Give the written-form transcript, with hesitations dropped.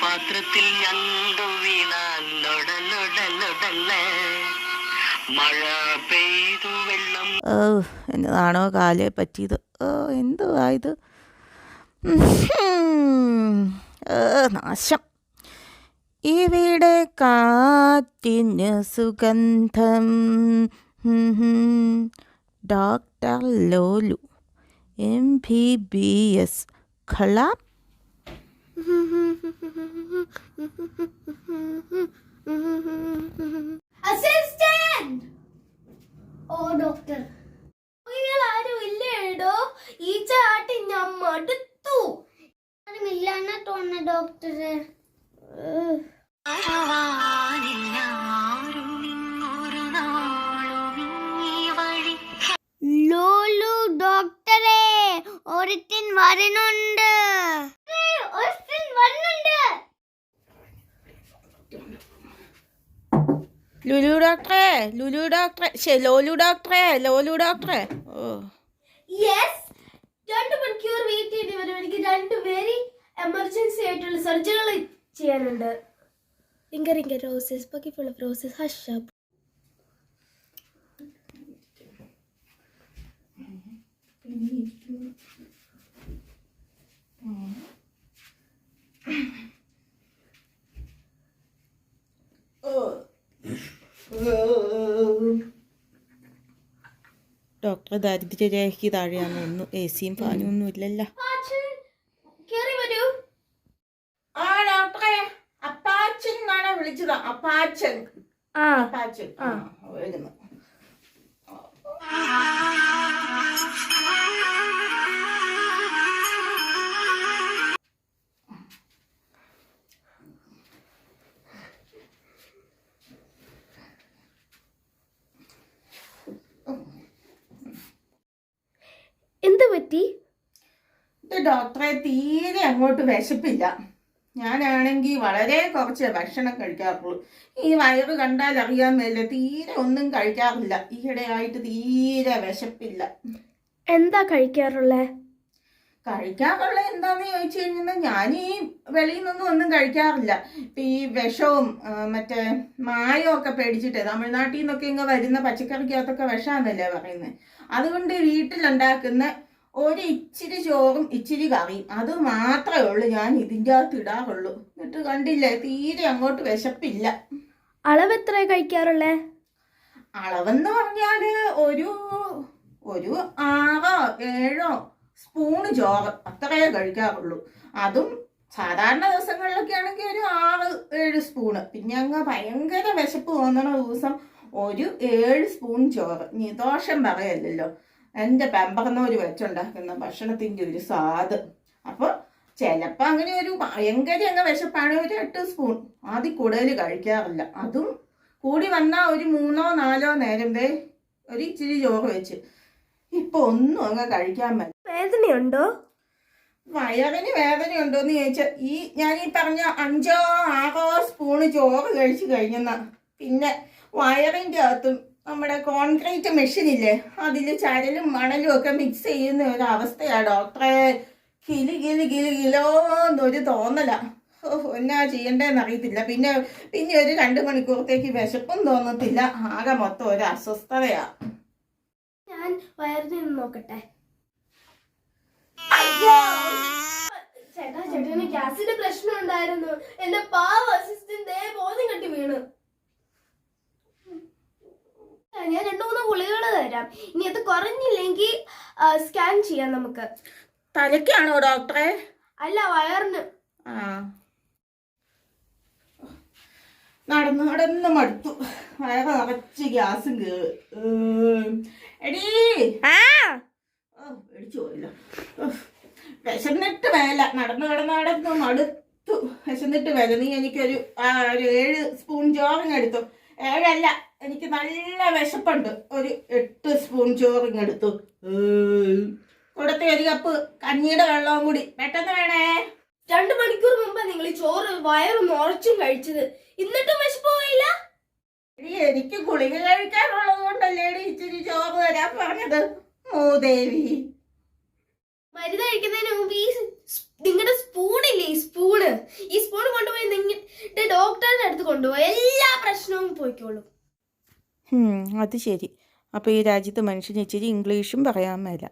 പാത്രത്തിൽ ഞണ്ടു വീണാൽ മഴ പെയ്തു വെള്ളം. എന്നതാണോ കാലേ പറ്റിയത്? എന്തുവാ ഇത്? നാശം. ഇവിടെ കാറ്റിന് സുഗന്ധം. ഡോക്ടർ ലോലു MBBS കളാം. അസിസ്റ്റന്റ്. ഓ ഡോക്ടർ, ആരും ഇല്ലേടോ? ഈ ചാട്ടി ഞാൻ മടുത്തു. ആരുമില്ലാന്നാ തോന്നുന്ന ഡോക്ടറെ. ലോലു ഡോക്ടറെ, ഒരുത്തൻ വരുന്നുണ്ട്. ലുലു ഡോക്ടറെ, ലോലു ഡോക്ടറെ. യെസ്, 2 മണിക്കൂർ വെയിറ്റ് ചെയ്യേണ്ടി വരും. എനിക്ക് 2 വെരി എമർജൻസി ആയിട്ടുള്ള സർജറികൾ ചെയ്യാനുണ്ട്. Ring a roses, bucket full of roses. Hush up. Doctor ദാരിദ്ര്യരേഖയ്ക്ക് താഴെയാണ്. ഒന്നും AC-യും ഫാനും ഒന്നും ഇല്ലല്ലോ. ആ ഡോക്ടറെ, അപ്പാച്ചൻ എന്നാണ് വിളിച്ചത്. അപ്പാച്ചൻ വരുന്നു. എന്ത് പറ്റി? ഡോക്ടറെ, തീരെ അങ്ങോട്ട് വിശപ്പില്ല. ഞാനാണെങ്കിൽ വളരെ കുറച്ച് ഭക്ഷണം കഴിക്കാറുള്ളൂ. ഈ വയറ് കണ്ടാൽ അറിയാൻ മേല, തീരെ ഒന്നും കഴിക്കാറില്ല. ഈയിടെയായിട്ട് തീരെ വിശപ്പില്ല. എന്താ കഴിക്കാറുള്ളത്? എന്താന്ന് ചോദിച്ചു കഴിഞ്ഞാൽ, ഞാൻ ഈ വെളിയിൽ നിന്നൊന്നും ഒന്നും കഴിക്കാറില്ല. ഇപ്പം ഈ വിഷവും മറ്റേ മായവും ഒക്കെ പേടിച്ചിട്ടേ, തമിഴ്നാട്ടിൽ നിന്നൊക്കെ ഇങ്ങ് വരുന്ന പച്ചക്കറിക്കകത്തൊക്കെ വിഷമാണെന്നല്ലേ പറയുന്നത്. അതുകൊണ്ട് വീട്ടിലുണ്ടാക്കുന്ന ഒരു ഇച്ചിരി ചോറും ഇച്ചിരി കറിയും അത് മാത്രമേ ഉള്ളൂ ഞാൻ ഇതിൻ്റെ അകത്ത് ഇടാറുള്ളൂ. എന്നിട്ട് കണ്ടില്ലേ, തീരെ അങ്ങോട്ട് വിശപ്പില്ല. അളവ് എത്ര കഴിക്കാറുള്ളേ? അളവെന്ന് പറഞ്ഞാൽ ഒരു 6-7 സ്പൂണ് ചോറ് അത്രയേ കഴിക്കാറുള്ളൂ. അതും സാധാരണ ദിവസങ്ങളിലൊക്കെ ആണെങ്കിൽ ഒരു 6-7 സ്പൂണ്. പിന്നെ അങ്ങ് ഭയങ്കര വിശപ്പ് തോന്നണ ദിവസം ഒരു 7 സ്പൂൺ ചോറ്. നീ ദോഷം പറയല്ലോ, എൻ്റെ പെമ്പറന്നൂര് വെച്ചുണ്ടാക്കുന്ന ഭക്ഷണത്തിൻ്റെ ഒരു സ്വാദ്. അപ്പോൾ ചിലപ്പോൾ അങ്ങനെ ഒരു ഭയങ്കര അങ്ങ് വിശപ്പാണ്, ഒരു 8 സ്പൂൺ. അതിൽ കൂടുതൽ കഴിക്കാറില്ല. അതും കൂടി വന്നാൽ ഒരു 3-4 നേരം ഒരു ഇച്ചിരി ചോറ് വെച്ച്. ഇപ്പൊ ഒന്നും അങ്ങ് കഴിക്കാൻ പറ്റും. വേദനയുണ്ടോ? വയറിന് വേദനയുണ്ടോന്ന് ചോദിച്ചാൽ, ഞാൻ ഈ പറഞ്ഞ 5-6 സ്പൂണ് ചോറ് കഴിച്ചു കഴിഞ്ഞെന്ന പിന്നെ വയറിൻ്റെ അകത്തും നമ്മുടെ കോൺക്രീറ്റ് മെഷീനില്ലേ, അതിൽ ചരലും മണലും ഒക്കെ മിക്സ് ചെയ്യുന്ന ഒരു അവസ്ഥയാണ് ഡോക്ടറെ. കിലോന്നൊരു തോന്നലാ. എന്നാ ചെയ്യണ്ടേന്ന് അറിയത്തില്ല. പിന്നെ ഒരു 2 മണിക്കൂറത്തേക്ക് വിശപ്പും തോന്നത്തില്ല. ആകെ മൊത്തം ഒരു അസ്വസ്ഥതയാ. ഞാൻ വയറിന് നോക്കട്ടെ. ചേട്ടന് ഗ്യാസിന്റെ പ്രശ്നം ഉണ്ടായിരുന്നു. എന്റെ പാവ അസിസ്റ്റന്റ് ബോധം കെട്ടി വീണ്. ഞാൻ 2-3 ഗുളികൾ തരാം. ഇനി അത് കുറഞ്ഞില്ലെങ്കിൽ സ്കാൻ ചെയ്യാം നമുക്ക്. തലയ്ക്കാണോ ഡോക്ടറെ? അല്ല, വയറിന്. നടന്ന് മടുത്തു. വയറ് നിറച്ച് ഗ്യാസും എടീ മേടിച്ചു പോയില്ല. വിശന്നിട്ട് വേല. നടന്ന് മടുത്തു. വിശന്നിട്ട് വേല. നീ എനിക്കൊരു 7 സ്പൂൺ ചോറിങ്ങെടുത്തു. 7 അല്ല, എനിക്ക് നല്ല വിശപ്പുണ്ട്. ഒരു 8 സ്പൂൺ ചോറിങ്ങെടുത്തു. കൊടുത്ത് 1 കപ്പ് കഞ്ഞിയുടെ വെള്ളവും കൂടി പെട്ടെന്ന് വേണേ. 2 മണിക്കൂർ മുമ്പ് നിങ്ങൾ ഈ ചോറ് വയറ് നിറച്ചും കഴിച്ചത്. എന്നിട്ടും വിശപ്പ് പോയില്ല? എനിക്ക് ഗുളിക കഴിക്കാനുള്ളത് കൊണ്ടല്ലേ ഇച്ചിരി ചോറ് തരാൻ പറഞ്ഞത് മൂദേവി. മരുന്ന് കഴിക്കുന്നതിന് മുമ്പ് ഈ നിങ്ങളുടെ സ്പൂണില്ലേ, ഈ സ്പൂണ് കൊണ്ടുപോയി എല്ലാ പ്രശ്നവും പോയിക്കോളും. അത് ശരി. അപ്പോൾ ഈ രാജ്യത്ത് മനുഷ്യന് ഇച്ചിരി ഇംഗ്ലീഷും പറയാൻ മേല.